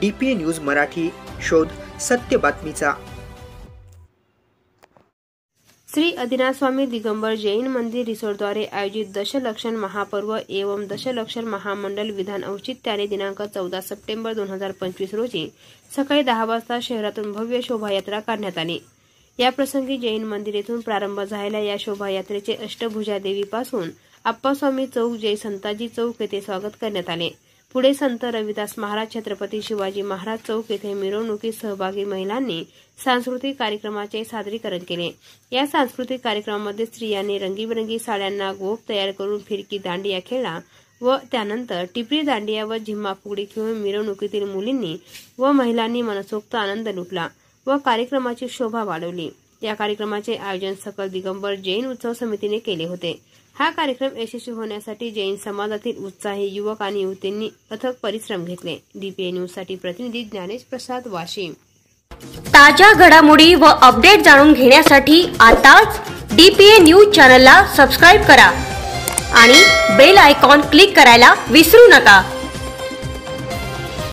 DPA news Marathi, शोध सत्य बातमीचा। श्री आदिनाथ स्वामी दिगंबर जैन मंदिर रिसोर्ट द्वारे आयोजित दशलक्षण महापर्व एवं दशलक्षण महामंडल विधान औचित्याने दिनांक 14 सप्टेंबर 2025 रोजी सकाळी 10 वाजता शहरातून भव्य शोभायात्रा काढण्यात आली। या प्रसंगी जैन मंदिर येथून प्रारंभ झालेल्या या शोभायात्रेचे अष्टभुजा देवीपासून आप्पास्वामी चौक जय संताजी चौक येथे स्वागत करण्यात आले। पुढे संत रविदास महाराज छत्रपती शिवाजी महाराज चौक येथे मिरवणुकीत सहभागी महिलांनी सांस्कृतिक कार्यक्रमाचे सादरीकरण केले। या सांस्कृतिक कार्यक्रमामध्ये स्त्रियांनी रंगीबेरंगी साड्यांना गोफ तयार करून फिरकी दांडिया खेळला व त्यानंतर टिपरी दांडिया व झिम्मा फुगडी खेळून मिरवणुकीतील मुलींनी व महिलांनी मनसोक्त आनंद लुटला व कार्यक्रमाची शोभा वाढवली। या कार्यक्रमाचे आयोजन सकल दिगंबर जैन उत्सव समितीने केले होते। हा कार्यक्रम यशस्वी होण्यासाठी जैन समाजातील उत्साही युवक आणि युवतींनी अथक परिश्रम घेतले। DPA न्यूज साठी प्रतिनिधी ज्ञानेश प्रसाद, वाशिम। ताज्या घडामोडी व अपडेट जाणून घेण्यासाठी आताच DPA न्यूज चॅनलला सबस्क्राइब करा आणि बेल आयकॉन क्लिक करायला विसरू नका।